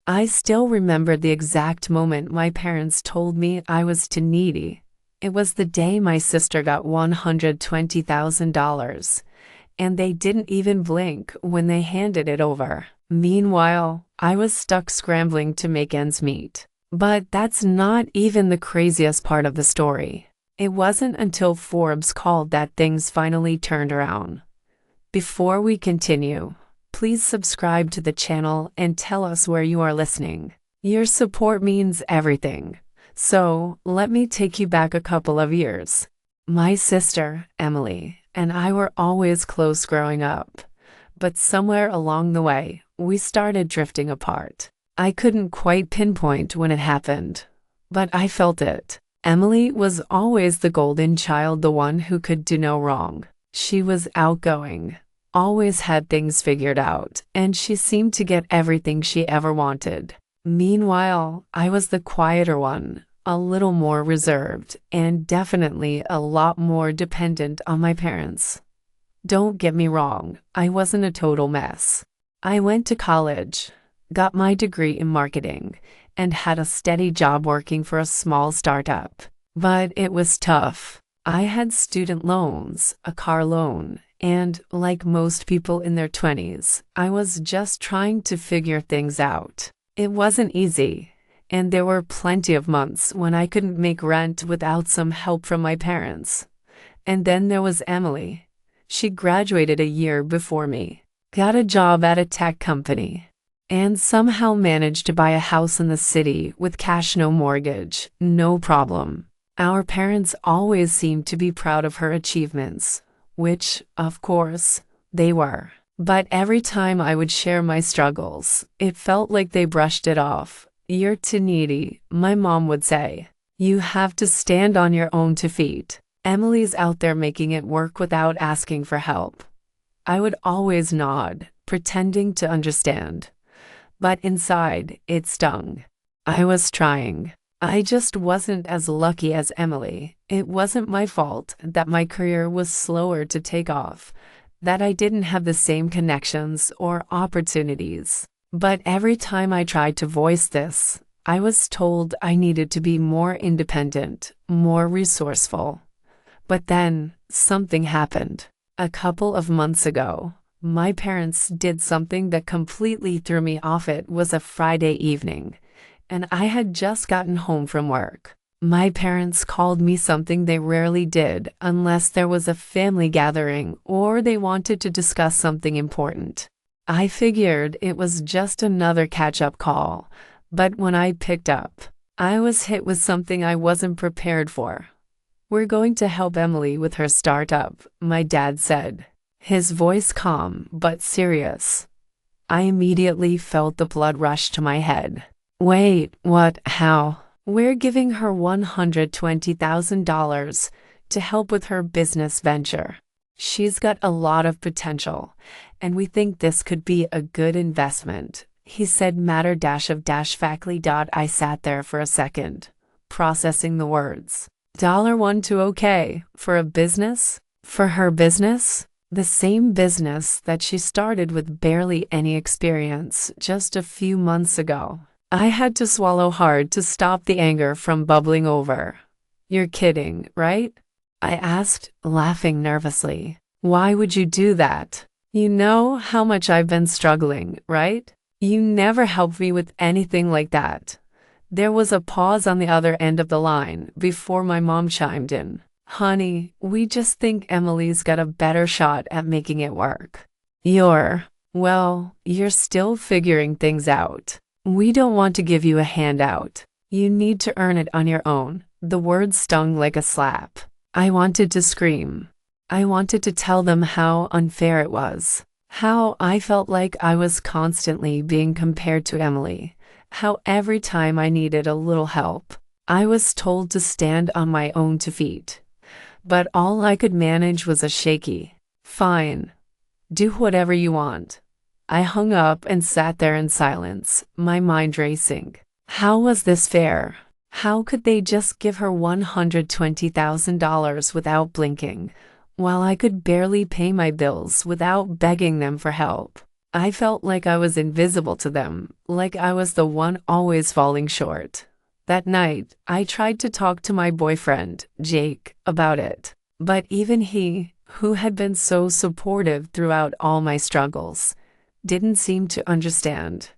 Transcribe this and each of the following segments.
I still remember the exact moment my parents told me I was too needy. It was the day my sister got $120,000, and they didn't even blink when they handed it over. Meanwhile, I was stuck scrambling to make ends meet. But that's not even the craziest part of the story. It wasn't until Forbes called that things finally turned around. Before we continue, please subscribe to the channel and tell us where you are listening. Your support means everything. So, let me take you back a couple of years. My sister, Emily, and I were always close growing up. But somewhere along the way, we started drifting apart. I couldn't quite pinpoint when it happened, but I felt it. Emily was always the golden child, the one who could do no wrong. She was outgoing, always had things figured out, and she seemed to get everything she ever wanted. Meanwhile, I was the quieter one, a little more reserved, and definitely a lot more dependent on my parents. Don't get me wrong, I wasn't a total mess. I went to college, got my degree in marketing, and had a steady job working for a small startup. But it was tough. I had student loans, a car loan, and, like most people in their 20s, I was just trying to figure things out. It wasn't easy, and there were plenty of months when I couldn't make rent without some help from my parents. And then there was Emily. She graduated a year before me, got a job at a tech company, and somehow managed to buy a house in the city with cash, no mortgage, no problem. Our parents always seemed to be proud of her achievements, which, of course, they were. But every time I would share my struggles, it felt like they brushed it off. "You're too needy," my mom would say. "You have to stand on your own 2 feet. Emily's out there making it work without asking for help." I would always nod, pretending to understand. But inside, it stung. I was trying. I just wasn't as lucky as Emily. It wasn't my fault that my career was slower to take off, that I didn't have the same connections or opportunities. But every time I tried to voice this, I was told I needed to be more independent, more resourceful. But then, something happened. A couple of months ago, my parents did something that completely threw me off. It was a Friday evening, and I had just gotten home from work. My parents called me something they rarely did unless there was a family gathering or they wanted to discuss something important. I figured it was just another catch-up call, but when I picked up, I was hit with something I wasn't prepared for. "We're going to help Emily with her startup," my dad said, his voice calm but serious. I immediately felt the blood rush to my head. "Wait, what? How?" "We're giving her $120,000 to help with her business venture. She's got a lot of potential, and we think this could be a good investment," he said matter-of-factly. I sat there for a second, processing the words. $1 to okay, for a business? For her business? The same business that she started with barely any experience just a few months ago. I had to swallow hard to stop the anger from bubbling over. "You're kidding, right?" I asked, laughing nervously. "Why would you do that? You know how much I've been struggling, right? You never helped me with anything like that." There was a pause on the other end of the line before my mom chimed in. "Honey, we just think Emily's got a better shot at making it work. You're still figuring things out. We don't want to give you a handout. You need to earn it on your own." The words stung like a slap. I wanted to scream. I wanted to tell them how unfair it was, how I felt like I was constantly being compared to Emily, how every time I needed a little help, I was told to stand on my own 2 feet. But all I could manage was a shaky, "Fine. Do whatever you want." I hung up and sat there in silence, my mind racing. How was this fair? How could they just give her $120,000 without blinking, while I could barely pay my bills without begging them for help? I felt like I was invisible to them, like I was the one always falling short. That night, I tried to talk to my boyfriend, Jake, about it. But even he, who had been so supportive throughout all my struggles, didn't seem to understand.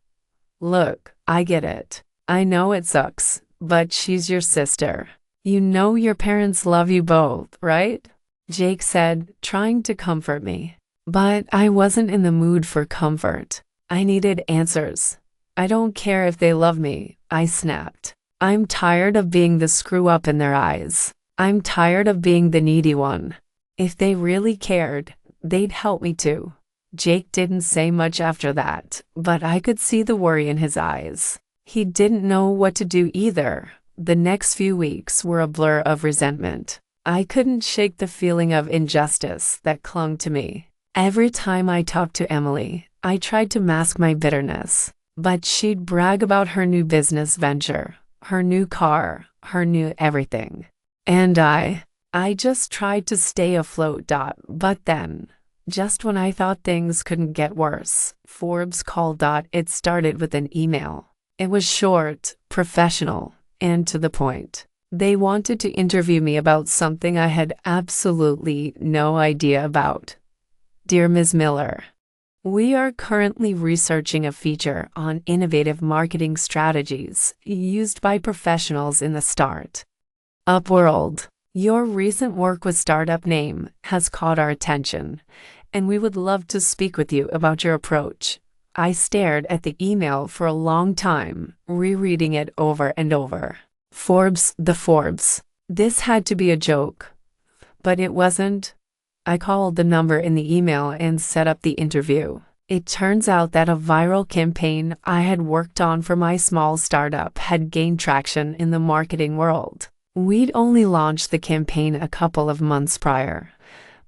Look, I get it. I know it sucks, but she's your sister. You know your parents love you both, right? Jake said, trying to comfort me. But I wasn't in the mood for comfort. I needed answers. I don't care if they love me, I snapped. I'm tired of being the screw-up in their eyes. I'm tired of being the needy one. If they really cared, they'd help me too. Jake didn't say much after that, but I could see the worry in his eyes. He didn't know what to do either. The next few weeks were a blur of resentment. I couldn't shake the feeling of injustice that clung to me. Every time I talked to Emily, I tried to mask my bitterness, but she'd brag about her new business venture, her new car, her new everything. And I just tried to stay afloat. But then, just when I thought things couldn't get worse, Forbes called. It started with an email. It was short, professional, and to the point. They wanted to interview me about something I had absolutely no idea about. Dear Ms. Miller, we are currently researching a feature on innovative marketing strategies used by professionals in the startup world. Your recent work with Startup Name has caught our attention, and we would love to speak with you about your approach. I stared at the email for a long time, rereading it over and over. Forbes. This had to be a joke. But it wasn't. I called the number in the email and set up the interview. It turns out that a viral campaign I had worked on for my small startup had gained traction in the marketing world. We'd only launched the campaign a couple of months prior,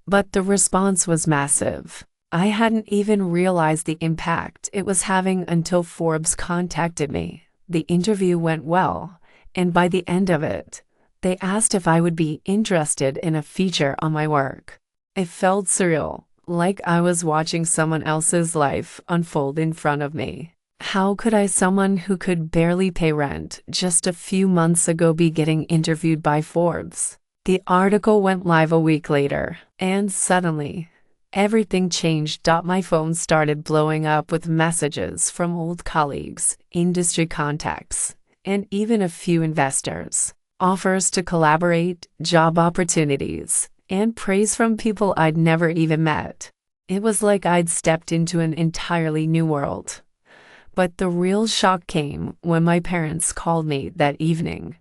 but the response was massive. I hadn't even realized the impact it was having until Forbes contacted me. The interview went well, and by the end of it, they asked if I would be interested in a feature on my work. It felt surreal, like I was watching someone else's life unfold in front of me. How could someone who could barely pay rent just a few months ago, be getting interviewed by Forbes? The article went live a week later, and suddenly, everything changed. My phone started blowing up with messages from old colleagues, industry contacts, and even a few investors. Offers to collaborate, job opportunities, and praise from people I'd never even met. It was like I'd stepped into an entirely new world. But the real shock came when my parents called me that evening.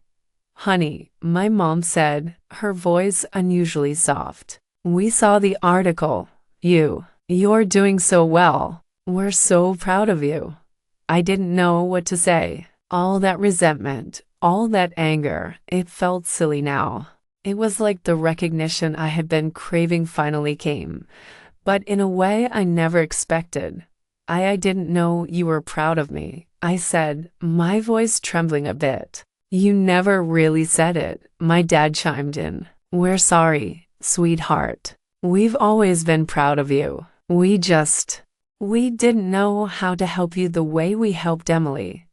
Honey, my mom said, her voice unusually soft. We saw the article. You're doing so well. We're so proud of you. I didn't know what to say. All that resentment, all that anger, it felt silly now. It was like the recognition I had been craving finally came, but in a way I never expected. I didn't know you were proud of me, I said, my voice trembling a bit. You never really said it, my dad chimed in. We're sorry, sweetheart. We've always been proud of you. We didn't know how to help you the way we helped Emily.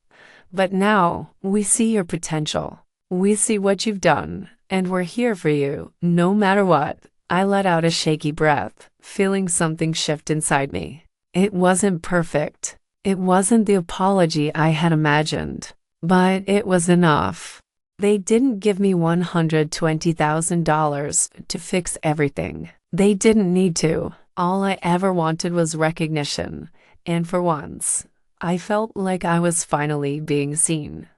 But now, we see your potential. We see what you've done, and we're here for you, no matter what. I let out a shaky breath, feeling something shift inside me. It wasn't perfect. It wasn't the apology I had imagined. But it was enough. They didn't give me $120,000 to fix everything. They didn't need to. All I ever wanted was recognition, and for once, I felt like I was finally being seen.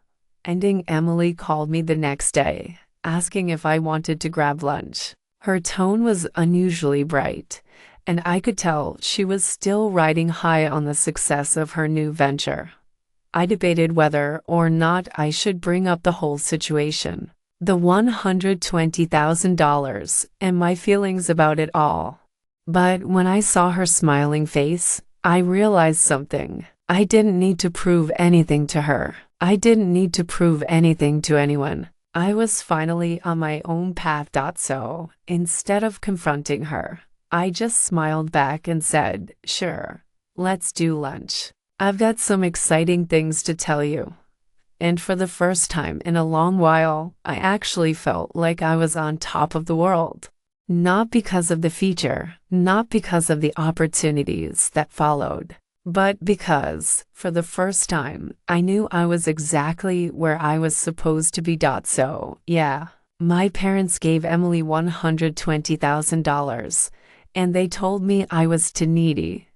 Emily called me the next day, asking if I wanted to grab lunch. Her tone was unusually bright, and I could tell she was still riding high on the success of her new venture. I debated whether or not I should bring up the whole situation, the $120,000, and my feelings about it all. But when I saw her smiling face, I realized something. I didn't need to prove anything to her. I didn't need to prove anything to anyone. I was finally on my own path. So, instead of confronting her, I just smiled back and said, sure, let's do lunch. I've got some exciting things to tell you. And for the first time in a long while, I actually felt like I was on top of the world. Not because of the feature, not because of the opportunities that followed, but because, for the first time, I knew I was exactly where I was supposed to be. So, yeah, my parents gave Emily $120,000, and they told me I was too needy.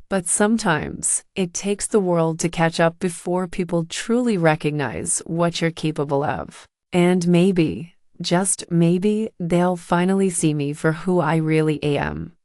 But sometimes it takes the world to catch up before people truly recognize what you're capable of. And maybe, just maybe, they'll finally see me for who I really am.